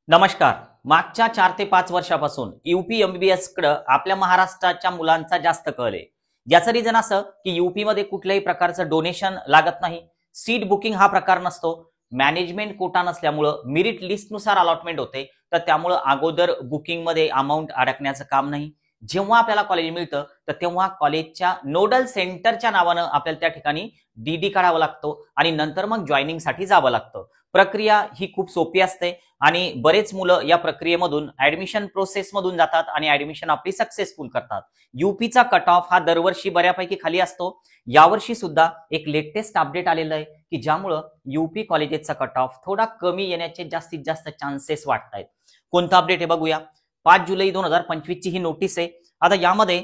नमस्कार. मागच्या 4 ते 5 वर्षापासून यूपी एमबीबीएस कडे आपल्या महाराष्ट्राच्या मुलांचा जास्त कल आहे. याचं रिझन असं की यूपी मध्ये कुठल्याही प्रकारचं डोनेशन लागत नाही. सीट बुकिंग हा प्रकार नसतो. मॅनेजमेंट कोटा नसल्यामुळे मेरिट लिस्ट नुसार अलॉटमेंट होते. तर त्यामुळे अगोदर बुकिंग मध्ये अमाउंट अडकण्याचं काम नाही. जेव्हा आपल्याला कॉलेज मिळतं तर तेव्हा कॉलेजच्या नोडल सेंटरच्या नावानं आपल्याला त्या ठिकाणी डीडी काढावा लागतो आणि नंतर मग जॉईनिंग साठी जावं लागतं. प्रक्रिया ही खूप सोपी असते आणि बरेच मुलं या प्रक्रियेमधून ऍडमिशन प्रोसेस मधून जातात आणि ऍडमिशन आपली सक्सेसफुल करतात. यूपीचा कट ऑफ हा दरवर्षी बऱ्यापैकी खाली असतो. यावर्षी सुद्धा एक लेटेस्ट अपडेट आलेलं आहे की ज्यामुळं यूपी कॉलेजेसचा कट ऑफ थोडा कमी येण्याचे जास्तीत जास्त चान्सेस वाटत आहेत. कोणता अपडेट आहे बघूया. 5 जुलै 2025 ची ही नोटीस आहे. आता यामध्ये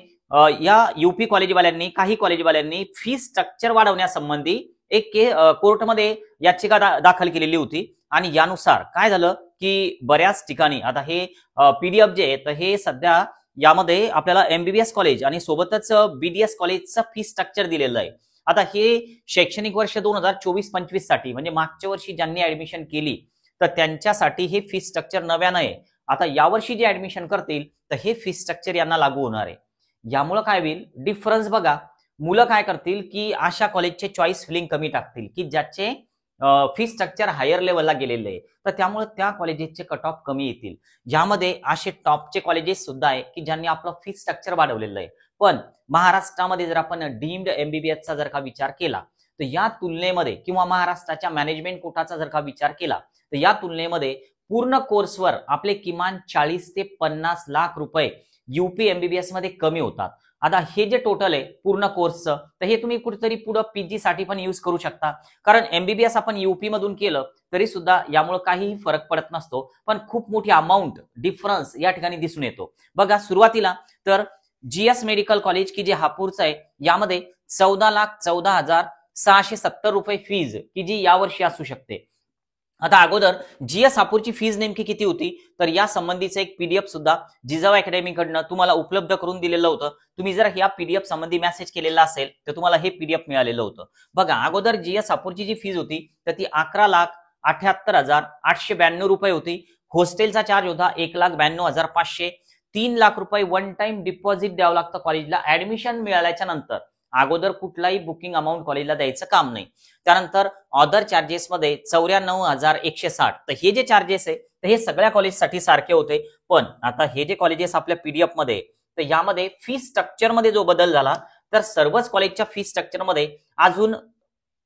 या यूपी कॉलेजवाल्यांनी काही कॉलेजवाल्यांनी फी स्ट्रक्चर वाढवण्यासंबंधी एक कोर्टमध्ये याचिका दाखल केलेली होती आणि यानुसार काय झालं की बऱ्याच ठिकाणी आता हे पीडीएफ जे आहे तर हे सध्या यामध्ये आपल्याला एमबीबीएस कॉलेज आणि सोबतच बीडीएस कॉलेजचं फी स्ट्रक्चर दिलेलं आहे. आता हे शैक्षणिक वर्ष 2024-25 साठी म्हणजे मागच्या वर्षी ज्यांनी ऍडमिशन केली तर त्यांच्यासाठी हे फी स्ट्रक्चर नव्यानं आहे. आता यावर्षी जे ऍडमिशन करतील तर हे फी स्ट्रक्चर यांना लागू होणार आहे. यामुळे काय होईल डिफरन्स बघा. मुलं काय करतील की अशा कॉलेजचे चॉईस फिलिंग कमी टाकतील की ज्याचे फी स्ट्रक्चर हायर लेवलला गेलेले आहे. तर त्यामुळे त्या कॉलेजेसचे कट ऑफ कमी येतील. यामध्ये असे टॉपचे कॉलेजेस सुद्धा आहे की ज्यांनी आपलं फी स्ट्रक्चर वाढवलेलं आहे. पण महाराष्ट्रामध्ये जर आपण डीम्ड एमबीबीएसचा जर का विचार केला तर या तुलनेमध्ये किंवा महाराष्ट्राच्या मॅनेजमेंट कोटाचा जर का विचार केला तर या तुलनेमध्ये पूर्ण कोर्सवर आपले किमान 40 ते 50 लाख रुपये यूपी एमबीबीएस मध्ये कमी होतात. आता हे जे टोटल आहे पूर्ण कोर्सचं तर हे तुम्ही कुठेतरी पुढे पीजी साठी पण यूज करू शकता. कारण एमबीबीएस आपण यूपी मधून केलं तरी सुद्धा यामुळे काही फरक पडत नसतो. पण खूप मोठी अमाऊंट डिफरन्स या ठिकाणी दिसून येतो. बघा सुरुवातीला तर जीएस मेडिकल कॉलेज की जे हापूरचं आहे यामध्ये 14,14,670 रुपये फीज की जी यावर्षी असू शकते. आता अगोदर जीएस हापूरची फीज नेमकी किती होती तर या संबंधीचं एक पीडीएफ सुद्धा जिजाऊ अकॅडमी कडनं तुम्हाला उपलब्ध करून दिलेलं होतं. तुम्ही जर या पीडीएफ संबंधी मेसेज केलेला असेल तर तुम्हाला हे पीडीएफ मिळालेलं होतं. बघा अगोदर जीएस हापूरची जी फीज होती तर ती 11,78,892 रुपये होती. हॉस्टेलचा चार्ज होता 1,92,500. 3 लाख रुपये वन टाइम डिपॉझिट द्यावं लागतं कॉलेजला ऍडमिशन मिळाल्याच्या नंतर. अगोदर कुठलाही बुकिंग अमाऊंट कॉलेजला द्यायचं काम नाही. त्यानंतर अदर चार्जेस मध्ये 94,160. तर हे जे चार्जेस आहे तर हे सगळ्या कॉलेजसाठी सारखे होते. पण आता हे जे कॉलेजेस आपल्या पीडीएफ मध्ये तर यामध्ये फी स्ट्रक्चर मध्ये जो बदल झाला तर सर्वच कॉलेजच्या फी स्ट्रक्चर मध्ये अजून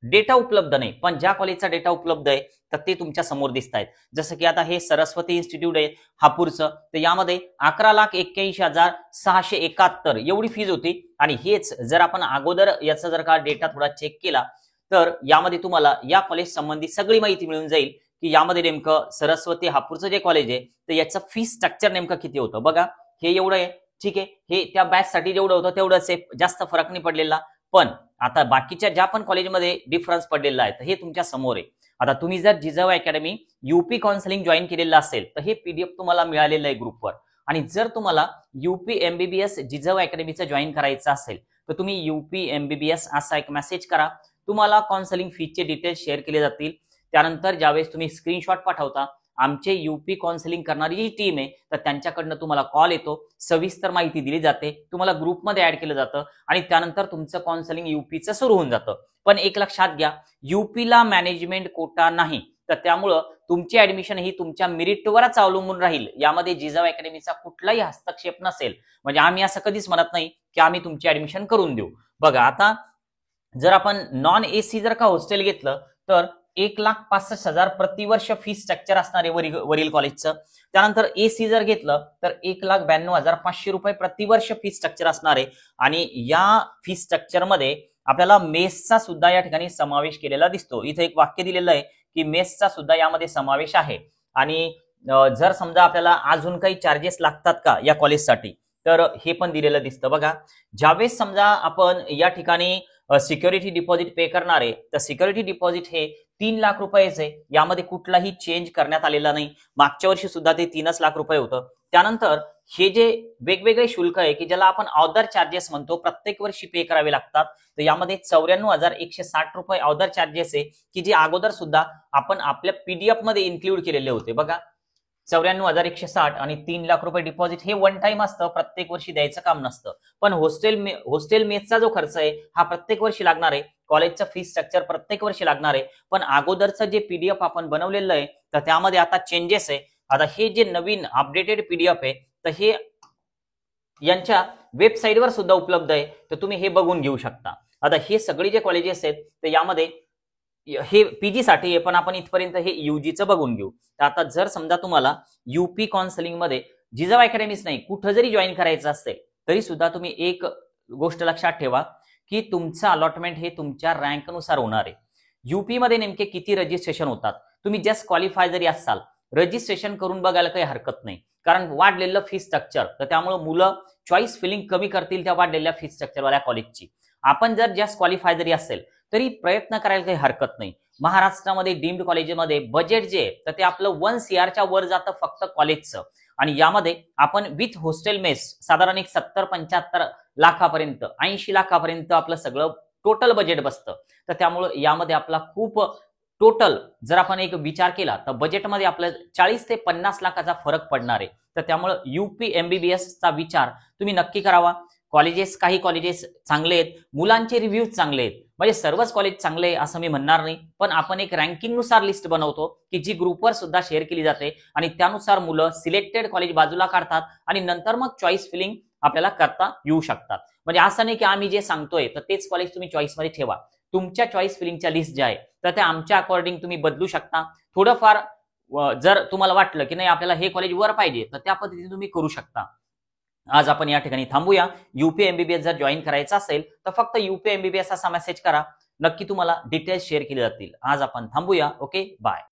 डेटा उपलब्ध नाही. पण ज्या कॉलेजचा डेटा उपलब्ध आहे तर ते तुमच्या समोर दिसत आहेत. जसं की आता हे सरस्वती इन्स्टिट्यूट आहे हापूरचं तर यामध्ये 11,81,671 एवढी फीज होती. आणि हेच जर आपण अगोदर याचा जर का डेटा थोडा चेक केला तर यामध्ये तुम्हाला या कॉलेज संबंधी सगळी माहिती मिळून जाईल की यामध्ये नेमकं सरस्वती हापूरचं जे कॉलेज आहे तर याचं फी स्ट्रक्चर नेमकं किती होतं. बघा हे एवढं आहे. ठीक आहे हे त्या बॅच साठी जेवढं होतं तेवढंच आहे. जास्त फरक नाही पडलेला. पण आता बाकीच्या ज्या पण कॉलेजमध्ये डिफरन्स पडलेला आहे तर हे तुमच्या समोर आहे. आता तुम्ही जर Jijau academy UP counselling join केलेलं असेल तर हे पीडीएफ तुम्हाला मिळालेलं आहे ग्रुपवर. आणि जर तुम्हाला यूपी एमबीबीएस जिजाऊ अकॅडमीचं जॉईन करायचं असेल तर तुम्ही यूपी एमबीबीएस असा एक मेसेज करा. तुम्हाला काउन्सिलिंग फीचे डिटेल्स शेअर केले जातील. त्यानंतर ज्यावेळेस तुम्ही स्क्रीनशॉट पाठवता आमचे यूपी काउन्सिलिंग करणारी जी टीम आहे तर त्यांच्याकडनं तुम्हाला कॉल येतो. सविस्तर माहिती दिली जाते. तुम्हाला ग्रुपमध्ये ऍड केलं जातं आणि त्यानंतर तुमचं काउन्सिलिंग यूपीचं सुरू होऊन जातं. पण एक लक्षात घ्या यूपीला मॅनेजमेंट कोटा नाही तर त्यामुळं तुमची ऍडमिशन ही तुमच्या मेरिटवरच अवलंबून राहील. यामध्ये जिजाऊ अकॅडमीचा कुठलाही हस्तक्षेप नसेल. म्हणजे आम्ही असं कधीच म्हणत नाही की आम्ही तुमची ऍडमिशन करून देऊ. बघा आता जर आपण नॉन एसी जर का हॉस्टेल घेतलं तर 1,65,000 प्रतिवर्ष फी स्ट्रक्चर असणारे वरील कॉलेजचं. त्यानंतर एसी जर घेतलं तर 1,92,500 रुपये प्रतिवर्ष फी स्ट्रक्चर असणार आहे. आणि या फी स्ट्रक्चर मध्ये आपल्याला मेसचा सुद्धा या ठिकाणी समावेश केलेला दिसतो. इथे एक वाक्य दिलेलं आहे की मेसचा सुद्धा यामध्ये समावेश आहे. आणि जर समजा आपल्याला अजून काही चार्जेस लागतात का या कॉलेजसाठी तर हे पण दिलेलं दिसतं. बघा ज्यावेळेस समजा आपण या ठिकाणी सिक्युरिटी डिपॉझिट पे करणार आहे तर सिक्युरिटी डिपॉझिट हे 3 लाख रुपयाचे यामध्ये कुठलाही चेंज करण्यात आलेला नाही. मागच्या वर्षी सुद्धा ते 3 लाख रुपये होतं. त्यानंतर हे जे वेगवेगळे शुल्क आहे की ज्याला आपण अदर चार्जेस म्हणतो प्रत्येक वर्षी पे करावे लागतात. तर यामध्ये 94,160 रुपये अदर चार्जेस आहे की जे अगोदर सुद्धा आपण आपल्या पीडीएफ मध्ये इन्क्लूड केलेले होते. बघा 94,160 आणि 3 लाख रुपये डिपॉझिट हे वन टाइम असतं, प्रत्येक वर्षी द्यायचं काम नसतं. पण हॉस्टेल मेसचा जो खर्च आहे हा प्रत्येक वर्षी लागणार आहे. कॉलेजचं फी स्ट्रक्चर प्रत्येक वर्षी लागणार आहे. पण अगोदरचं जे पीडीएफ आपण बनवलेलं आहे तर त्यामध्ये आता चेंजेस आहे. आता हे जे नवीन अपडेटेड पीडीएफ आहे तर हे यांच्या वेबसाईटवर सुद्धा उपलब्ध आहे, तर तुम्ही हे बघून घेऊ शकता. आता हे सगळे जे कॉलेजेस आहेत तर यामध्ये हे पीजी साठी आहे, पण आपण इथपर्यंत हे यूजीचं बघून घेऊ. तर आता जर समजा तुम्हाला यूपी काउन्सिलिंग मध्ये जिजाऊ अकॅडमीज नाही कुठं जरी जॉईन करायचं असेल तरी सुद्धा तुम्ही एक गोष्ट लक्षात ठेवा की तुमचं अलॉटमेंट हे तुमच्या रँकनुसार होणार आहे. यूपी मध्ये नेमके किती रजिस्ट्रेशन होतात, तुम्ही जस्ट क्वालिफाय जरी असाल रजिस्ट्रेशन करून बघायला काही हरकत नाही, कारण वाढलेलं फी स्ट्रक्चर तर त्यामुळे मुलं चॉईस फिलिंग कमी करतील त्या वाढलेल्या फी स्ट्रक्चरवाल्या कॉलेजची. आपण जर जस्ट क्वालिफाय जरी असेल तरी प्रयत्न करायला काही हरकत नाही. महाराष्ट्रामध्ये डीम्ड कॉलेजमध्ये बजेट जे आहे तर ते आपलं 1 CRच्या वर जातं फक्त कॉलेजचं, आणि यामध्ये आपण विथ हॉस्टेल मेस साधारण एक 70-75 लाखापर्यंत 80 लाखापर्यंत आपलं सगळं टोटल बजेट बसतं. तर त्यामुळे यामध्ये आपला खूप टोटल जर आपण एक विचार केला तर बजेटमध्ये आपलं 40 ते 50 लाखाचा फरक पडणार आहे. तर त्यामुळे यूपी MBBS चा विचार तुम्ही नक्की करावा. काही कॉलेजेस चांगले आहेत, मुलांचे रिव्ह्यूज चांगले आहेत, म्हणजे सर्वच कॉलेज चांगले आहे असं मी म्हणणार नाही, पण आपण एक रँकिंग नुसार लिस्ट बनवतो की जी ग्रुपवर सुद्धा शेअर केली जाते आणि त्यानुसार मुलं सिलेक्टेड कॉलेज बाजूला काढतात आणि नंतर मग चॉईस फिलिंग आपल्याला करता येऊ शकतात. म्हणजे असं नाही की आम्ही जे सांगतोय तर तेच कॉलेज तुम्ही चॉईसमध्ये ठेवा. तुमच्या चॉईस फिलिंगच्या लिस्ट ज्या आहे तर त्या आमच्या अकॉर्डिंग तुम्ही बदलू शकता. थोडंफार जर तुम्हाला वाटलं की नाही आपल्याला हे कॉलेज वर पाहिजे तर त्या पद्धतीने तुम्ही करू शकता. आज आपण या ठिकाणी थांबूया. यूपी MBBS जर जॉईन करायचं असेल तर फक्त यूपी MBBS असा मेसेज करा, नक्की तुम्हाला डिटेल्स शेअर केले जातील. आज आपण थांबूया. Okay, bye.